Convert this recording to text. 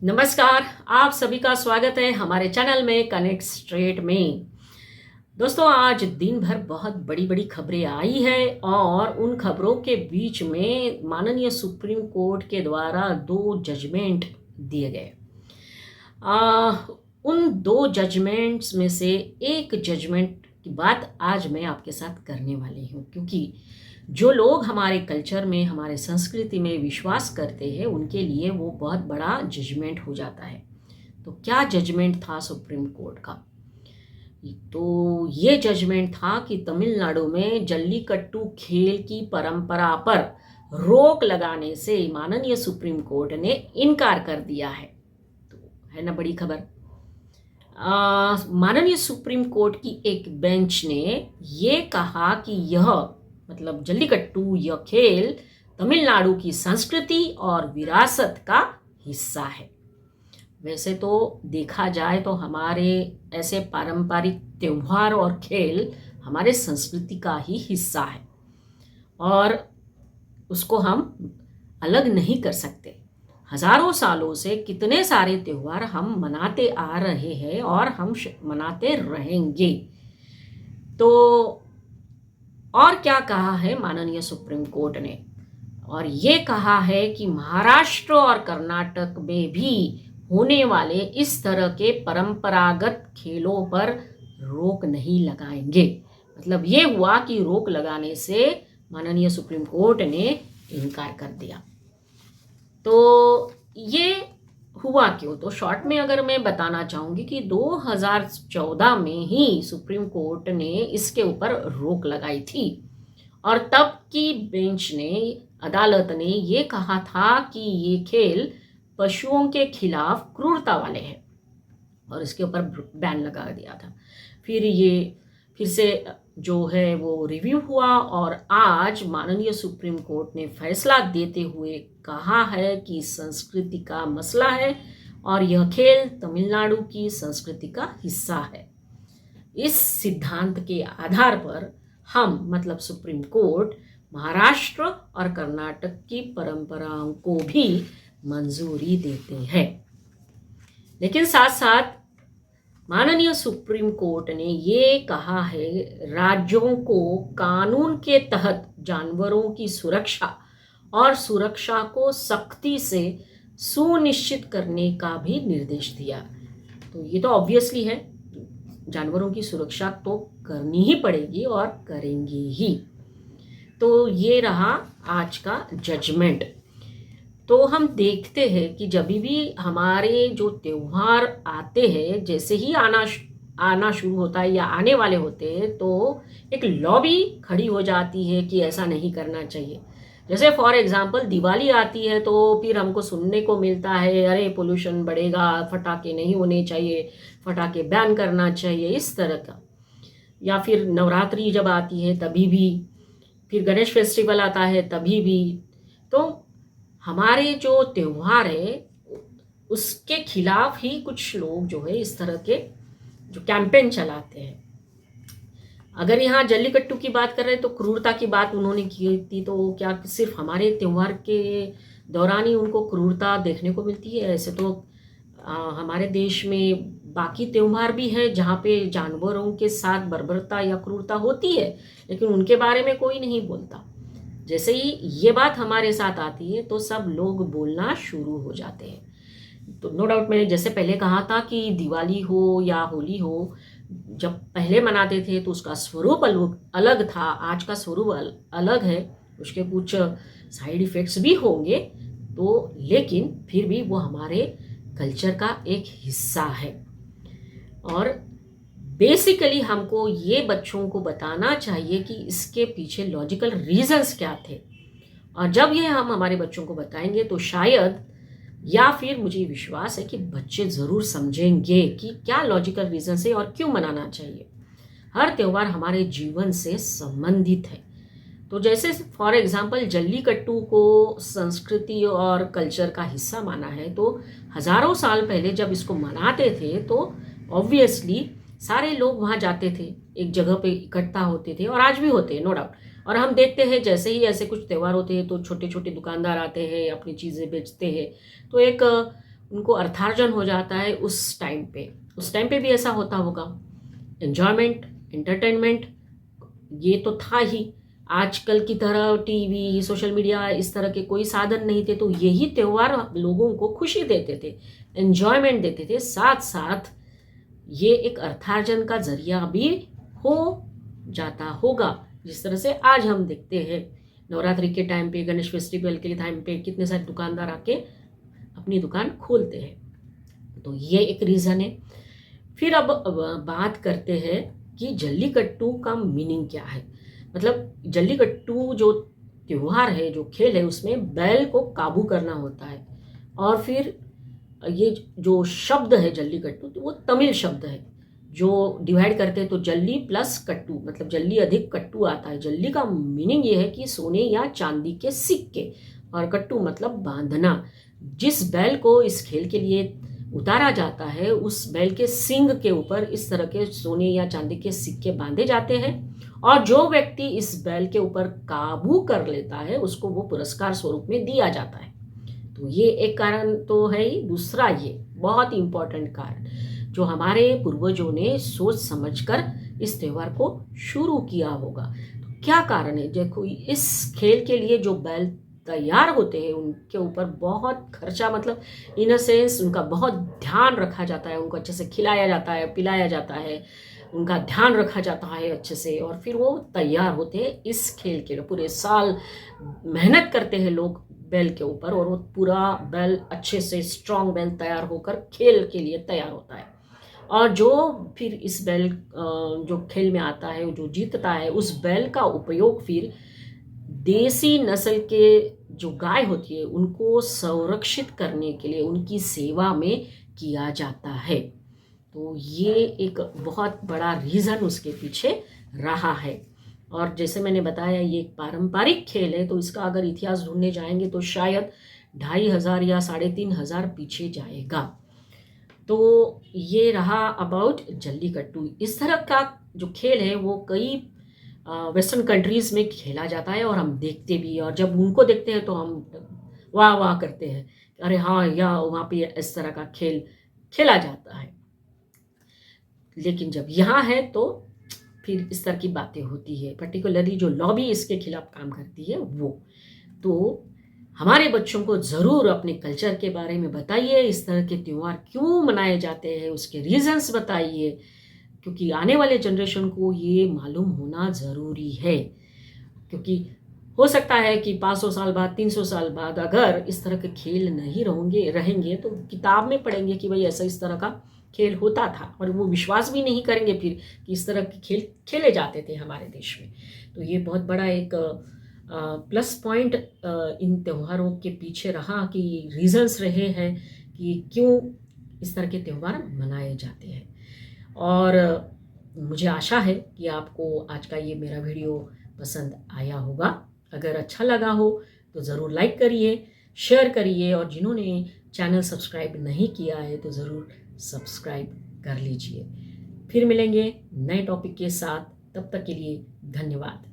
नमस्कार। आप सभी का स्वागत है हमारे चैनल में कनेक्ट स्ट्रेट में। दोस्तों, आज दिन भर बहुत बड़ी बड़ी खबरें आई है और उन खबरों के बीच में माननीय सुप्रीम कोर्ट के द्वारा 2 जजमेंट दिए गए। उन 2 जजमेंट्स में से एक जजमेंट की बात आज मैं आपके साथ करने वाली हूँ, क्योंकि जो लोग हमारे कल्चर में, हमारे संस्कृति में विश्वास करते हैं, उनके लिए वो बहुत बड़ा जजमेंट हो जाता है। तो क्या जजमेंट था सुप्रीम कोर्ट का? तो ये जजमेंट था कि तमिलनाडु में जल्लीकट्टू खेल की परंपरा पर रोक लगाने से माननीय सुप्रीम कोर्ट ने इनकार कर दिया है। तो है ना बड़ी खबर। माननीय सुप्रीम कोर्ट की एक बेंच ने ये कहा कि यह मतलब जल्लीकट्टू यह खेल तमिलनाडु की संस्कृति और विरासत का हिस्सा है। वैसे तो देखा जाए तो हमारे ऐसे पारंपरिक त्योहार और खेल हमारे संस्कृति का ही हिस्सा है और उसको हम अलग नहीं कर सकते। हजारों सालों से कितने सारे त्योहार हम मनाते आ रहे हैं और हम मनाते रहेंगे। तो और क्या कहा है माननीय सुप्रीम कोर्ट ने? और ये कहा है कि महाराष्ट्र और कर्नाटक में भी होने वाले इस तरह के परंपरागत खेलों पर रोक नहीं लगाएंगे। मतलब ये हुआ कि रोक लगाने से माननीय सुप्रीम कोर्ट ने इनकार कर दिया। तो ये हुआ क्यों? तो शॉर्ट में अगर मैं बताना चाहूँगी कि 2014 में ही सुप्रीम कोर्ट ने इसके ऊपर रोक लगाई थी और तब की बेंच ने, अदालत ने ये कहा था कि ये खेल पशुओं के खिलाफ क्रूरता वाले हैं और इसके ऊपर बैन लगा दिया था। फिर से जो है वो रिव्यू हुआ और आज माननीय सुप्रीम कोर्ट ने फैसला देते हुए कहा है कि संस्कृति का मसला है और यह खेल तमिलनाडु की संस्कृति का हिस्सा है। इस सिद्धांत के आधार पर हम मतलब सुप्रीम कोर्ट महाराष्ट्र और कर्नाटक की परंपराओं को भी मंजूरी देते हैं। लेकिन साथ साथ माननीय सुप्रीम कोर्ट ने ये कहा है राज्यों को कानून के तहत जानवरों की सुरक्षा और सुरक्षा को सख्ती से सुनिश्चित करने का भी निर्देश दिया। तो ये तो ऑब्वियसली है, जानवरों की सुरक्षा तो करनी ही पड़ेगी और करेंगे ही। तो ये रहा आज का जजमेंट। तो हम देखते हैं कि जब भी हमारे जो त्योहार आते हैं, जैसे ही आना शुरू होता है या आने वाले होते हैं, तो एक लॉबी खड़ी हो जाती है कि ऐसा नहीं करना चाहिए। जैसे फॉर एग्जांपल दिवाली आती है तो फिर हमको सुनने को मिलता है, अरे पोल्यूशन बढ़ेगा, फटाके नहीं होने चाहिए, फटाके बैन करना चाहिए, इस तरह का। या फिर नवरात्रि जब आती है तभी भी, फिर गणेश फेस्टिवल आता है तभी भी। तो हमारे जो त्योहार है उसके खिलाफ ही कुछ लोग जो है इस तरह के जो कैंपेन चलाते हैं। अगर यहाँ जल्लीकट्टू की बात कर रहे हैं तो क्रूरता की बात उन्होंने की थी, तो क्या सिर्फ हमारे त्योहार के दौरान ही उनको क्रूरता देखने को मिलती है? ऐसे तो हमारे देश में बाकी त्योहार भी है जहाँ पे जानवरों के साथ बर्बरता या क्रूरता होती है, लेकिन उनके बारे में कोई नहीं बोलता। जैसे ही ये बात हमारे साथ आती है तो सब लोग बोलना शुरू हो जाते हैं। तो नो डाउट, मैंने जैसे पहले कहा था कि दिवाली हो या होली हो, जब पहले मनाते थे तो उसका स्वरूप अलग था, आज का स्वरूप अलग है, उसके कुछ साइड इफ़ेक्ट्स भी होंगे, तो लेकिन फिर भी वो हमारे कल्चर का एक हिस्सा है। और बेसिकली हमको ये बच्चों को बताना चाहिए कि इसके पीछे लॉजिकल रीजंस क्या थे, और जब ये हम हमारे बच्चों को बताएंगे तो शायद, या फिर मुझे विश्वास है कि बच्चे ज़रूर समझेंगे कि क्या लॉजिकल रीजंस है और क्यों मनाना चाहिए। हर त्यौहार हमारे जीवन से संबंधित है। तो जैसे फॉर एग्जांपल जल्लीकट्टू को संस्कृति और कल्चर का हिस्सा माना है, तो हज़ारों साल पहले जब इसको मनाते थे तो ऑब्वियसली सारे लोग वहाँ जाते थे, एक जगह पे इकट्ठा होते थे, और आज भी होते हैं नो डाउट। और हम देखते हैं जैसे ही ऐसे कुछ त्यौहार होते हैं तो छोटे छोटे दुकानदार आते हैं, अपनी चीज़ें बेचते हैं, तो एक उनको अर्थार्जन हो जाता है उस टाइम पे भी ऐसा होता होगा। एन्जॉयमेंट, एंटरटेनमेंट ये तो था ही। आजकल की तरह टीवी, सोशल मीडिया इस तरह के कोई साधन नहीं थे, तो यही त्यौहार लोगों को खुशी देते थे, एन्जॉयमेंट देते थे। साथ साथ ये एक अर्थार्जन का जरिया भी हो जाता होगा। जिस तरह से आज हम देखते हैं नवरात्रि के टाइम पे, गणेश फेस्टिवल के टाइम पे कितने सारे दुकानदार आके अपनी दुकान खोलते हैं। तो ये एक रीज़न है। फिर अब बात करते हैं कि जल्लीकट्टू का मीनिंग क्या है। मतलब जल्लीकट्टू जो त्यौहार है, जो खेल है, उसमें बैल को काबू करना होता है। और फिर ये जो शब्द है जल्लीकट्टू, तो वो तमिल शब्द है। जो डिवाइड करते हैं तो जल्ली प्लस कट्टू, मतलब जल्ली अधिक कट्टू आता है। जल्ली का मीनिंग ये है कि सोने या चांदी के सिक्के, और कट्टू मतलब बांधना। जिस बैल को इस खेल के लिए उतारा जाता है, उस बैल के सींग के ऊपर इस तरह के सोने या चांदी के सिक्के बांधे जाते हैं, और जो व्यक्ति इस बैल के ऊपर काबू कर लेता है उसको वो पुरस्कार स्वरूप में दिया जाता है। तो ये एक कारण तो है ही। दूसरा, ये बहुत इंपॉर्टेंट कारण, जो हमारे पूर्वजों ने सोच समझकर इस त्यौहार को शुरू किया होगा। तो क्या कारण है? देखो, इस खेल के लिए जो बैल तैयार होते हैं उनके ऊपर बहुत खर्चा, मतलब इन अ सेंस उनका बहुत ध्यान रखा जाता है। उनको अच्छे से खिलाया जाता है, पिलाया जाता है, उनका ध्यान रखा जाता है अच्छे से, और फिर वो तैयार होते हैं इस खेल के लिए। पूरे साल मेहनत करते हैं लोग बैल के ऊपर, और वो पूरा बैल अच्छे से स्ट्रॉन्ग बैल तैयार होकर खेल के लिए तैयार होता है। और जो फिर इस बैल जो खेल में आता है, जो जीतता है, उस बैल का उपयोग फिर देसी नस्ल के जो गाय होती है उनको संरक्षित करने के लिए उनकी सेवा में किया जाता है। तो ये एक बहुत बड़ा रीज़न उसके पीछे रहा है। और जैसे मैंने बताया, ये एक पारंपरिक खेल है, तो इसका अगर इतिहास ढूंढने जाएंगे तो शायद 2500 या 3500 पीछे जाएगा। तो ये रहा अबाउट जल्लीकट्टू। इस तरह का जो खेल है वो कई वेस्टर्न कंट्रीज़ में खेला जाता है, और हम देखते भी। और जब उनको देखते हैं तो हम वाह वाह करते हैं, अरे हाँ, या वहाँ पे इस तरह का खेल खेला जाता है। लेकिन जब यहाँ है तो फिर इस तरह की बातें होती है। पर्टिकुलरली जो लॉबी इसके खिलाफ काम करती है वो। तो हमारे बच्चों को ज़रूर अपने कल्चर के बारे में बताइए, इस तरह के त्यौहार क्यों मनाए जाते हैं, उसके रीजंस बताइए, क्योंकि आने वाले जनरेशन को ये मालूम होना ज़रूरी है। क्योंकि हो सकता है कि 500 साल बाद, 300 साल बाद अगर इस तरह के खेल नहीं रहेंगे तो किताब में पढ़ेंगे कि भाई ऐसा इस तरह का खेल होता था, और वो विश्वास भी नहीं करेंगे फिर कि इस तरह के खेल खेले जाते थे हमारे देश में। तो ये बहुत बड़ा एक प्लस पॉइंट इन त्योहारों के पीछे रहा, कि रीजंस रहे हैं कि क्यों इस तरह के त्यौहार मनाए जाते हैं। और मुझे आशा है कि आपको आज का ये मेरा वीडियो पसंद आया होगा। अगर अच्छा लगा हो तो ज़रूर लाइक करिए, शेयर करिए, और जिन्होंने चैनल सब्सक्राइब नहीं किया है तो ज़रूर सब्सक्राइब कर लीजिए। फिर मिलेंगे नए टॉपिक के साथ, तब तक के लिए धन्यवाद।